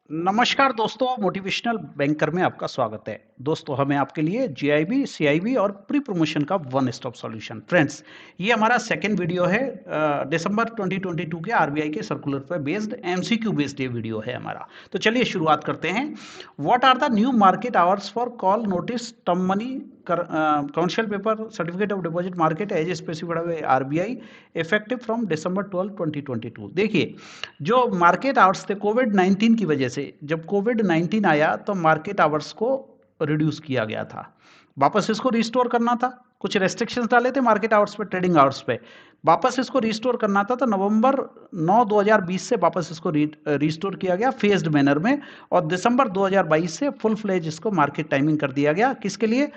नमस्कार दोस्तों, motivational banker में आपका स्वागत है। दोस्तों, हमें आपके लिए जीआईबी, सीआईबी और प्री प्रमोशन का वन स्टॉप सॉल्यूशन। फ्रेंड्स, ये हमारा सेकंड वीडियो है दिसंबर 2022 के आरबीआई के सर्कुलर पर बेस्ड एमसीक्यू बेस्ड ये वीडियो है हमारा। तो चलिए शुरुआत करते हैं। What are the new market hours for call notice term money commercial paper certificate of deposit market as specified by RBI effective from December 12 2022। देखिए, जो मार्केट आवर्स थे कोविड 19 की वजह से, जब कोविड 19 आया तो मार्केट आवर्स को रिड्यूस किया गया था। वापस इसको रिस्टोर करना था, कुछ रेस्ट्रिक्शंस डाले थे मार्केट आवर्स पे, ट्रेडिंग आवर्स पे। वापस इसको रिस्टोर करना था तो नवंबर 9 2020 से वापस इसको रिस्टोर किया गया फेज्ड मैनर में, और दिसंबर 2022 से फुल फ्लेज इसको मार्केट टाइमिंग कर दिया गया। किसके लिए?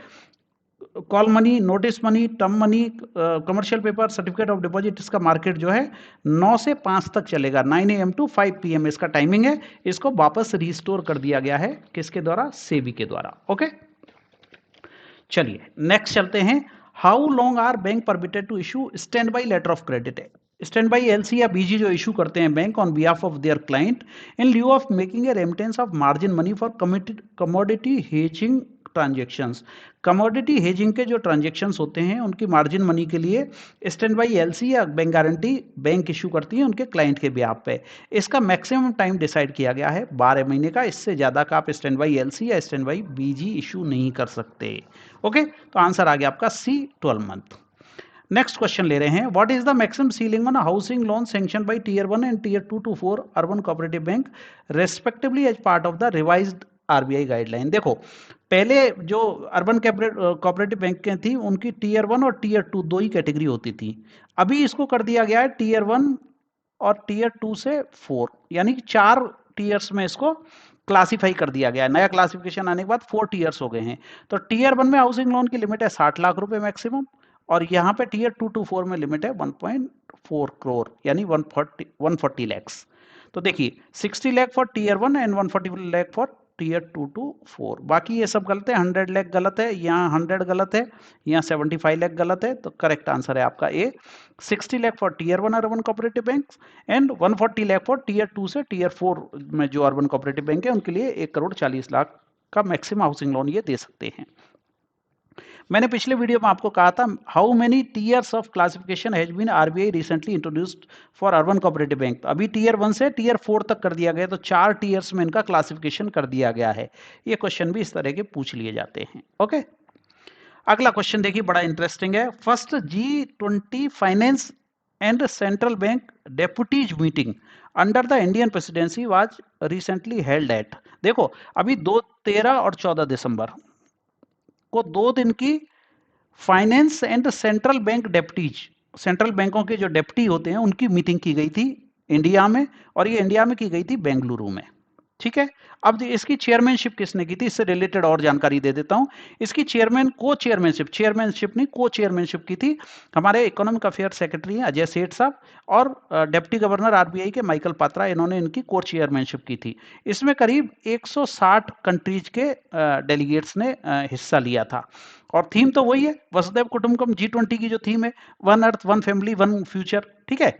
Call money, notice money, term money, commercial paper, certificate of deposit, इसका मार्केट जो है 9 से 5 तक चलेगा। 9 AM टू 5 PM इसका टाइमिंग है। इसको वापस रिस्टोर कर दिया गया है, किसके द्वारा? सेबी के द्वारा। ओके, चलिए नेक्स्ट चलते हैं। How long are bank permitted to issue stand by letter of credit है? स्टैंड बाई एलसी या बीजी जो इशू करते हैं bank on behalf of their client in lieu of making a remittance of margin money for commodity hedging transactions. Commodity hedging के जो transactions होते हैं उनकी मार्जिन मनी के लिए स्टैंड बाई एलसी या बैंक गारंटी बैंक इशू करती है उनके क्लाइंट के बिहाफ पे। इसका मैक्सिमम टाइम डिसाइड किया गया है 12 महीने का। इससे ज्यादा का आप स्टैंड बाई एलसी या स्टैंड बाई बीजी इशू नहीं कर सकते। ओके, तो आंसर आ गया आपका सी, 12 मंथ। नेक्स्ट क्वेश्चन ले रहे हैं। What is the maximum ceiling on housing loan sanction by tier 1 and tier 2 to 4 urban cooperative bank respectively as part of the revised RBI guideline? देखो, पहले जो अर्बन कोऑपरेटिव बैंक के थी उनकी tier 1 और टीयर 2 दो ही कैटेगरी होती थी। अभी इसको कर दिया गया है टीयर 1 और टीयर 2 से 4, यानी कि 4 टीयर्स में इसको क्लासिफाई कर दिया गया है। नया क्लासिफिकेशन आने के बाद 4 टीयर्स हो गए हैं। तो टीयर 1 में हाउसिंग लोन की लिमिट है 60 लाख रुपए मैक्सिमम, और यहाँ पे टीयर 2 to 4 में लिमिट है 1.4 करोड़, यानी 140 लैक्स। तो देखिए, 60 lakh for tier 1 and 140 lakh for tier 2 to 4। बाकी ये सब गलत है। 100 लाख गलत है, यहाँ 100 गलत है, यहाँ 75 लाख गलत है। तो करेक्ट आंसर है आपका A, 60 lakh for tier 1 urban cooperative bank and 140 lakh for tier 2 से टीयर 4 में जो अर्बन कोऑपरेटिव बैंक है उनके लिए 1 करोड़ 40 लाख का मैक्सिमम हाउसिंग लोन ये दे सकते हैं। मैंने पिछले वीडियो में आपको कहा था how many tiers of classification has been RBI recently introduced for urban cooperative bank. अभी टीयर 1 से टीयर 4 तक कर दिया गया, तो 4 टीयर्स में इनका क्लासिफिकेशन कर दिया गया है। ये क्वेश्चन भी इस तरह के पूछ लिए जाते हैं। ओके, अगला क्वेश्चन देखिए, बड़ा इंटरेस्टिंग है। First G20 finance and central bank deputies meeting under the Indian presidency was recently held at. देखो, अभी 2, 13 और 14 दिसंबर को 2 दिन की finance and central bank डेप्टीज, central बैंकों के जो डेप्टी होते हैं उनकी मीटिंग की गई थी इंडिया में, और ये इंडिया में की गई थी बेंगलुरु में। ठीक है, अब इसकी चेयरमैनशिप किसने की थी, इससे रिलेटेड और जानकारी दे देता हूं। इसकी चेयरमैनशिप नहीं, को चेयरमैनशिप की थी हमारे इकोनॉमिक अफेयर सेक्रेटरी हैं अजय सेठ साहब, और डिप्टी गवर्नर आरबीआई के माइकल पात्रा, इन्होंने इनकी को चेयरमैनशिप की थी। इसमें करीब 160 कंट्रीज के डेलीगेट्स ने हिस्सा लिया था, और थीम तो वही है, वसुधैव कुटुंबकम। G20 की जो थीम है, one earth one family one future. ठीक है,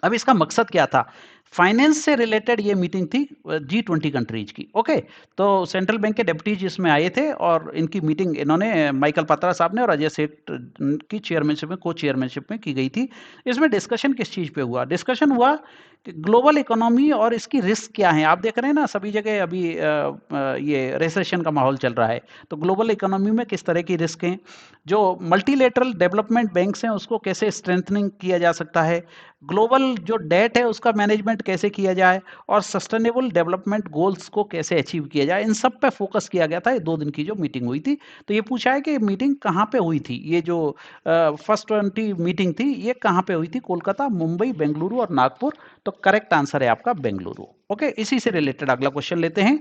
अब इसका मकसद क्या था? फाइनेंस से रिलेटेड ये मीटिंग थी G20 कंट्रीज की। ओके, तो सेंट्रल बैंक के डेप्यूटीज इसमें आए थे, और इनकी मीटिंग इन्होंने माइकल पात्रा साहब ने और अजय सेठ की चेयरमैनशिप में, को चेयरमैनशिप में की गई थी। इसमें डिस्कशन किस चीज पे हुआ? डिस्कशन हुआ कि ग्लोबल इकोनॉमी और इसकी रिस्क क्या है। आप देख रहे हैं ना, सभी जगह अभी ये रिसेशन का माहौल चल रहा है, तो ग्लोबल इकोनॉमी में किस तरह की रिस्क हैं, जो मल्टीलेटरल डेवलपमेंट बैंक्स हैं उसको कैसे स्ट्रेंथनिंग किया जा सकता है, ग्लोबल जो डेट है उसका मैनेजमेंट कैसे किया जाए, और सस्टेनेबल डेवलपमेंट गोल्स को कैसे अचीव किया जाए, इन सब पे फोकस किया गया था। ये 2 दिन की जो मीटिंग हुई थी, तो ये पूछा है कि मीटिंग कहाँ पे हुई थी। ये जो फर्स्ट 20 मीटिंग थी ये कहाँ पे हुई थी? कोलकाता, मुंबई, बेंगलुरु और नागपुर। तो करेक्ट आंसर है आपका बेंगलुरु। ओके, इसी से रिलेटेड अगला क्वेश्चन लेते हैं।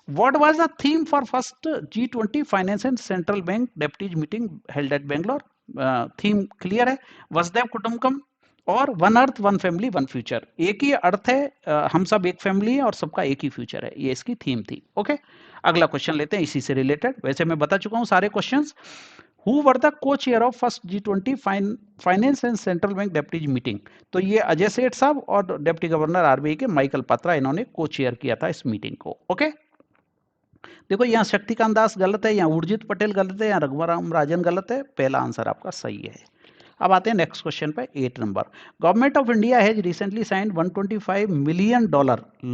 What was the theme for first G20 Finance and Central Bank Deputies meeting held at Bangalore? Theme clear है, वसुधैव कुटुंबकम और one earth one family one future. एक ही अर्थ है, हम सब एक फैमिली है और सबका एक ही फ्यूचर है, ये इसकी थीम थी। ओके, अगला क्वेश्चन लेते हैं इसी से रिलेटेड। वैसे मैं बता चुका हूं सारे क्वेश्चंस। हु वर द को chair of first G20 finance and central bank deputies meeting? तो ये अजय सेठ साहब और डेप्टी गवर्नर आरबीआई के माइकल पात्रा, इन्होंने को चेयर किया था इस मीटिंग को। ओके, देखो यहाँ शक्तिकांत दास गलत है, यहाँ उर्जित पटेल गलत है, यहाँ रघुराम राजन गलत है, पहला आंसर आपका सही है। अब आते हैं नेक्स्ट क्वेश्चन पे, 8 number. Government of India has recently signed $125 million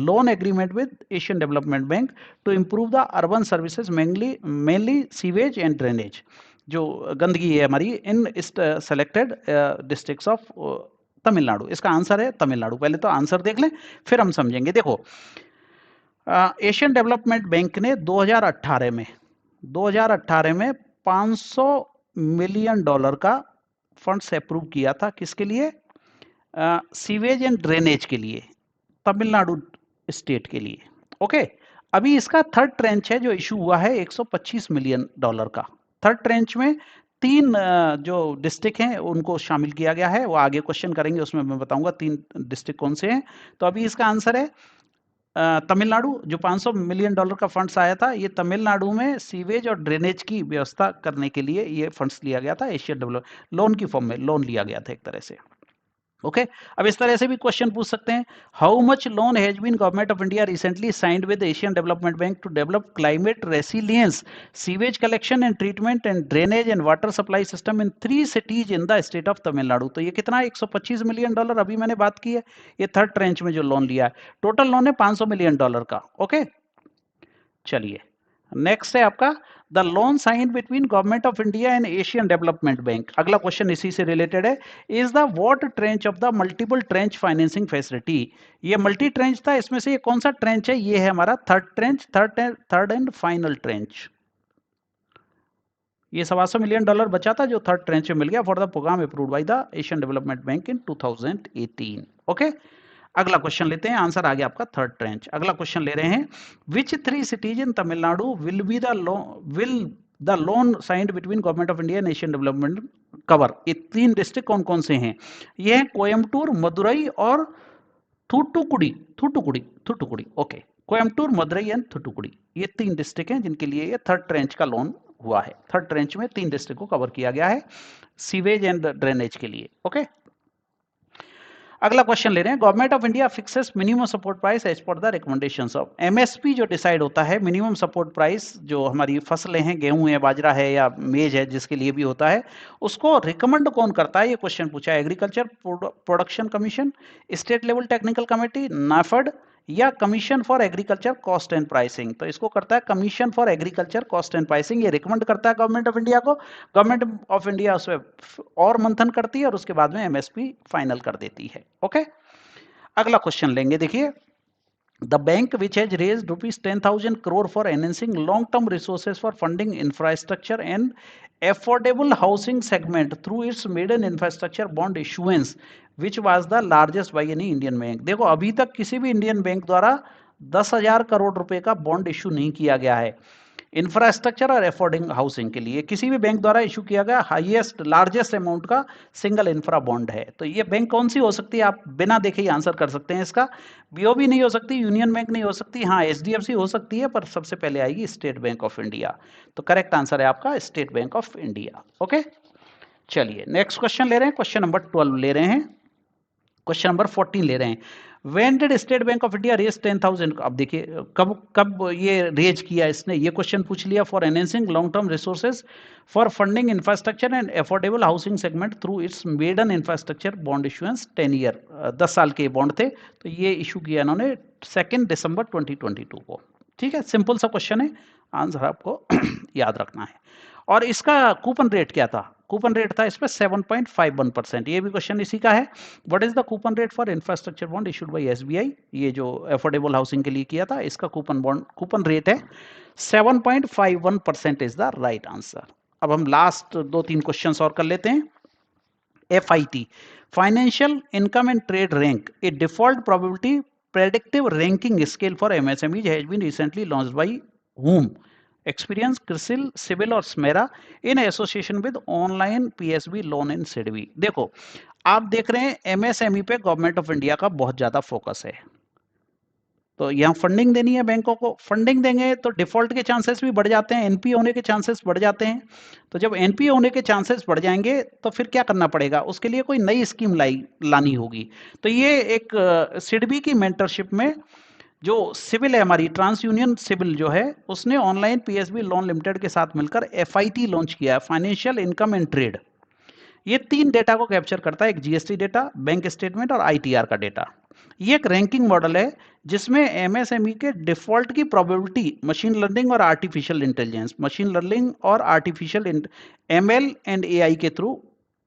loan agreement with Asian Development Bank to improve the urban services, mainly sewage and drainage, जो गंदगी है हमारी, in selected districts of Tamil Nadu. इसका आंसर है तमिलनाडु। पहले तो आंसर देख लें, फिर हम समझेंगे। देखो, एशियन डेवलपमेंट बैंक ने 2018 में $500 मिलियन का फंड्स अप्रूव किया था। किसके लिए? सीवेज एंड ड्रेनेज के लिए, तमिलनाडु स्टेट के लिए। ओके, अभी इसका थर्ड ट्रेंच है जो इशू हुआ है $125 मिलियन का। थर्ड ट्रेंच में 3 जो डिस्ट्रिक्ट हैं उनको शामिल किया गया है, वो आगे क्वेश्चन करेंगे उसमें मैं बताऊंगा 3 डिस्ट्रिक्ट कौन से हैं। तो अभी इसका आंसर है तमिलनाडु। जो $500 मिलियन का फंड्स आया था, ये तमिलनाडु में सीवेज और ड्रेनेज की व्यवस्था करने के लिए ये फंड्स लिया गया था। एशियन डेवलप लोन की फॉर्म में लोन लिया गया था एक तरह से। ओके, अब इस तरह से भी क्वेश्चन पूछ सकते हैं, how much loan has been government of India recently signed with Asian Development Bank to develop climate resilience, sewage collection and treatment and drainage and water supply system in 3 cities in the state of Tamil Nadu. तो ये कितना है? $125 million, अभी मैंने बात की है। ये थर्ड ट्रेंच में जो लोन लिया है, टोटल लोन है $500 मिलियन का। ओके, चलिए नेक्स्ट है आपका, the loan sign between government of India and Asian Development Bank. अगला क्वेश्चन इसी से रिलेटेड है, is the what tranche of the multiple tranche financing facility? ये मल्टी ट्रेंच था, इसमें से ये कौन सा ट्रेंच है? ये है हमारा third trench, third and final trench. ये $125 मिलियन बचा था जो थर्ड ट्रेंच में मिल गया for the programme approved by the Asian Development Bank in 2018। Okay, अगला क्वेश्चन लेते हैं, आंसर आ गया आपका थर्ड ट्रेंच। अगला क्वेश्चन ले रहे हैं, विच 3 cities in Tamil Nadu will the loan signed between government of India and Asian development cover? ये 3 डिस्ट्रिक्ट कौन कौन से हैं? ये है कोयम्बटूर, मदुरई और थूथुकुडी। थूथुकुडी। ओके, कोयम्बटूर, मदुरई एंड थूथुकुडी, ये 3 डिस्ट्रिक्ट हैं जिनके लिए ये थर्ड ट्रेंच का लोन हुआ है। थर्ड ट्रेंच में 3 डिस्ट्रिक्ट को कवर किया गया है सीवेज एंड ड्रेनेज के लिए। ओके, अगला क्वेश्चन ले रहे हैं, government of India fixes minimum support price as per the recommendations of. MSP जो डिसाइड होता है, मिनिमम सपोर्ट प्राइस, जो हमारी फसलें हैं, गेहूं है, बाजरा है या मेज है, जिसके लिए भी होता है, उसको रिकमेंड कौन करता है? ये क्वेश्चन पूछा है। Agriculture production commission, state level technical committee, NAFED या commission for agriculture cost and pricing? तो इसको करता है commission for agriculture cost and pricing. ये रिकमेंड करता है गवर्नमेंट ऑफ इंडिया को। गवर्नमेंट ऑफ इंडिया उसमें और मंथन करती है और उसके बाद में एमएसपी फाइनल कर देती है। ओके, अगला क्वेश्चन लेंगे, देखिए, the bank which has raised rupees 10,000 crore for enhancing long term resources for funding infrastructure and affordable housing segment through its maiden infrastructure bond issuance, which was the largest by any Indian bank? देखो, अभी तक किसी भी Indian bank द्वारा 10,000 करोड़ रुपए का bond issue नहीं किया गया है इंफ्रास्ट्रक्चर और अफोर्डिंग हाउसिंग के लिए। किसी भी बैंक द्वारा इशू किया गया हाईएस्ट लार्जेस्ट अमाउंट का सिंगल इंफ्रा बॉन्ड है। तो ये बैंक कौन सी हो सकती है? आप बिना देखे ही आंसर कर सकते हैं इसका। बीओबी नहीं हो सकती, यूनियन बैंक नहीं हो सकती, हाँ एचडीएफसी हो सकती है, पर सबसे पहले आएगी स्टेट बैंक ऑफ इंडिया। तो करेक्ट आंसर है आपका state Bank of India. Okay, चलिए नेक्स्ट क्वेश्चन ले रहे हैं, क्वेश्चन नंबर 12 ले रहे हैं, क्वेश्चन नंबर 14 ले रहे हैं। When did State Bank of India raise 10,000? अब देखिए कब ये रेज किया इसने, ये क्वेश्चन पूछ लिया। For enhancing long term resources for funding infrastructure and affordable housing segment through its maiden infrastructure bond issuance 10 year, 10 साल के बॉन्ड थे। तो ये इशू किया इन्होंने 2 दिसंबर 2022 को। ठीक है, सिंपल सा क्वेश्चन है, आंसर आपको याद रखना है। और इसका कूपन रेट क्या था? कूपन रेट था इस पर 7.51%। ये भी क्वेश्चन इसी का है। What is the coupon rate for infrastructure bond issued by SBI? ये जो अफोर्डेबल हाउसिंग के लिए किया था, इसका कूपन रेट है 7.51% इज द राइट आंसर। अब हम लास्ट 2-3 क्वेश्चन और कर लेते हैं। FIT, financial income and trade rank, a default probability predictive ranking scale for MSMEs has been recently launched by whom? Experian, CRISIL, CIBIL और SMERA in association with online PSB loan in SIDBI. देखो, आप देख रहे हैं MSME पे गवर्नमेंट ऑफ इंडिया का बहुत ज्यादा फोकस है। तो यहाँ फंडिंग देनी है बैंकों को, फंडिंग देंगे तो डिफॉल्ट के चांसेस भी बढ़ जाते हैं, एनपीए होने के चांसेस बढ़ जाते हैं। तो जब एनपीए होने के चांसेस बढ़ जाएंगे तो फिर क्या करना पड़ेगा, उसके लिए कोई नई स्कीम लानी होगी। तो ये एक सिडबी की मेंटरशिप में जो सिविल है हमारी ट्रांस यूनियन सिविल जो है, उसने ऑनलाइन पीएसबी लोन लिमिटेड के साथ मिलकर एफआईटी लॉन्च किया है, फाइनेंशियल इनकम एंड ट्रेड। ये 3 डेटा को कैप्चर करता है, एक जीएसटी डेटा, बैंक स्टेटमेंट और आईटीआर का डेटा। ये एक रैंकिंग मॉडल है जिसमें एमएसएमई के डिफॉल्ट की प्रोबेबिलिटी मशीन लर्निंग और आर्टिफिशियल इंटेलिजेंस, मशीन लर्निंग और आर्टिफिशियल एमएल एंड एआई के थ्रू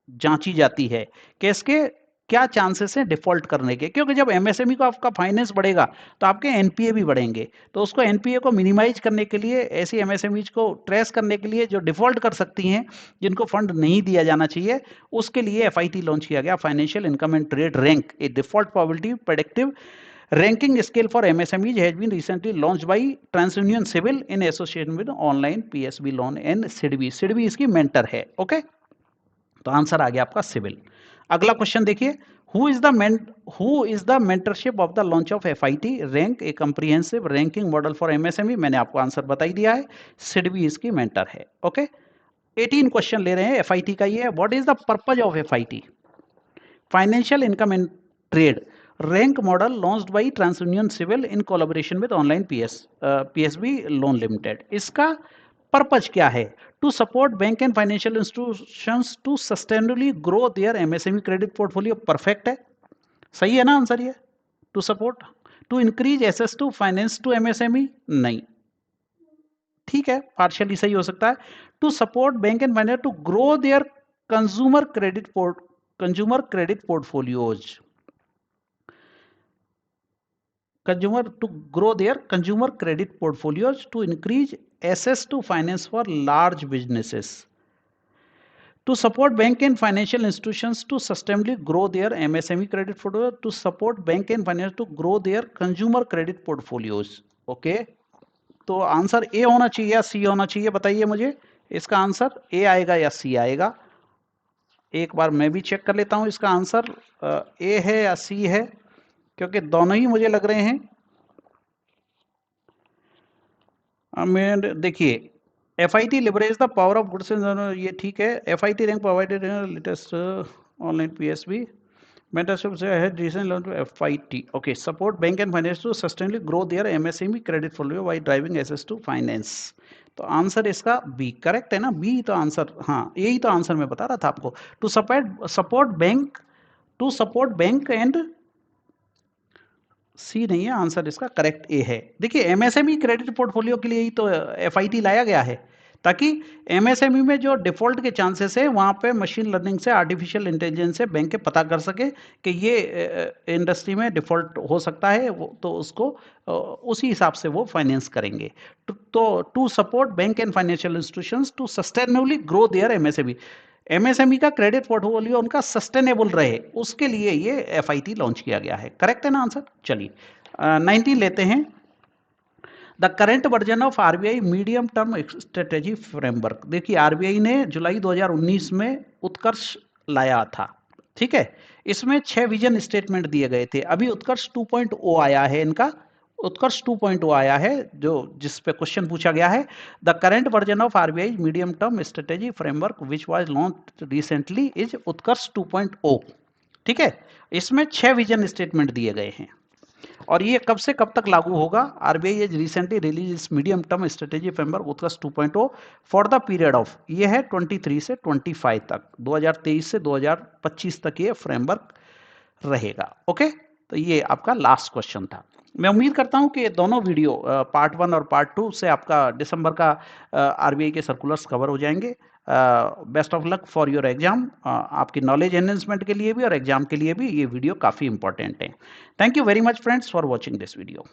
जांची जाती है कि इसके क्या चांसेस हैं डिफॉल्ट करने के, क्योंकि जब एमएसएमई को आपका फाइनेंस बढ़ेगा तो आपके एनपीए भी बढ़ेंगे। तो उसको एनपीए को मिनिमाइज करने के लिए, ऐसी एमएसएमईज को ट्रेस करने के लिए जो डिफॉल्ट कर सकती हैं, जिनको फंड नहीं दिया जाना चाहिए, उसके लिए एफआईटी लॉन्च किया गया, financial income and trade rank, a default probability predictive ranking scale for MSMEs has been recently launched by TransUnion Civil in association with online PSB loan and SIDBI। SIDBI इसकी mentor है। Okay, तो answer आ गया आपका civil. अगला question देखिए, who is the mentorship of the launch of FIT rank, A comprehensive ranking model for MSME. मैंने आपको answer बता ही दिया है, सिडबी इसकी मेंटर है। ओके, 18 क्वेश्चन ले रहे हैं एफआईटी का। ये what is the purpose of FIT, financial income and trade rank model launched by TransUnion CIBIL in collaboration with online PSB loan limited. इसका पर्पज क्या है, to support bank and financial institutions to sustainably grow their MSME credit portfolio. Perfect है, सही है ना answer ये, to support, to increase access to finance to MSME नहीं, ठीक है, पार्शियली सही हो सकता है। To support bank and finance to grow their consumer credit portfolios, to grow their consumer credit portfolios, to increase access to finance for large businesses, to support bank and financial institutions to sustainably grow their MSME credit portfolio, to support bank and finance to grow their consumer credit portfolios। Okay, तो answer A होना चाहिए या सी होना चाहिए, बताइए मुझे, इसका answer A आएगा या सी आएगा। एक बार मैं भी चेक कर लेता हूं इसका आंसर ए है या सी है, क्योंकि दोनों ही मुझे लग रहे हैं। देखिए, FIT leverage the power of goods, ये ठीक है। FIT rank provided latest online PSB mentorship has recently launched to FIT. Okay, support bank and finance to sustainably grow their MSME credit portfolio by driving access to finance। तो answer इसका B correct है ना, B तो answer, हाँ यही तो answer मैं बता रहा था आपको। टू सपोर्ट बैंक एंड, सी नहीं है आंसर इसका, करेक्ट ए है। देखिए, एमएसएमई क्रेडिट पोर्टफोलियो के लिए ही तो एफआईटी लाया गया है, ताकि एमएसएमई में जो डिफॉल्ट के चांसेस है वहाँ पे मशीन लर्निंग से, आर्टिफिशियल इंटेलिजेंस से बैंक पता कर सके कि ये इंडस्ट्री में डिफॉल्ट हो सकता है, तो उसको उसी हिसाब से वो फाइनेंस करेंगे। तो to support bank and financial institutions to sustainably grow their MSME, MSME का क्रेडिट पोर्टफोलियो उनका सस्टेनेबल रहे, उसके लिए ये एफआईटी लॉन्च किया गया है। करेक्ट है ना आंसर। चलिए 19 लेते हैं, the current version of RBI medium term strategy framework. देखिए, आरबीआई ने जुलाई 2019 में उत्कर्ष लाया था, ठीक है। इसमें 6 विजन स्टेटमेंट दिए गए थे। अभी उत्कर्ष 2.0 आया है, इनका उत्कर्ष 2.0 आया है, जो जिस पे क्वेश्चन पूछा गया है, the current version of RBI medium term strategy framework which was launched recently is Utkarsh 2.0, ठीक है। इसमें 6 विजन स्टेटमेंट दिए गए हैं, और ये कब से कब तक लागू होगा, RBI is recently release medium term strategy framework Utkarsh 2.0 for the period of, ये है 23 से 25 तक, 2023 से 2025 तक ये फ्रेमवर्क रहेगा। ओके, तो ये आपका लास्ट क्वेश्चन था। मैं उम्मीद करता हूं कि दोनों वीडियो पार्ट 1 और पार्ट 2 से आपका दिसंबर का आरबीआई के सर्कुलर्स कवर हो जाएंगे। Best of luck for your exam, आपकी नॉलेज एनहेंसमेंट के लिए भी और एग्जाम के लिए भी ये वीडियो काफ़ी इंपॉर्टेंट है। Thank you very much friends for watching this video.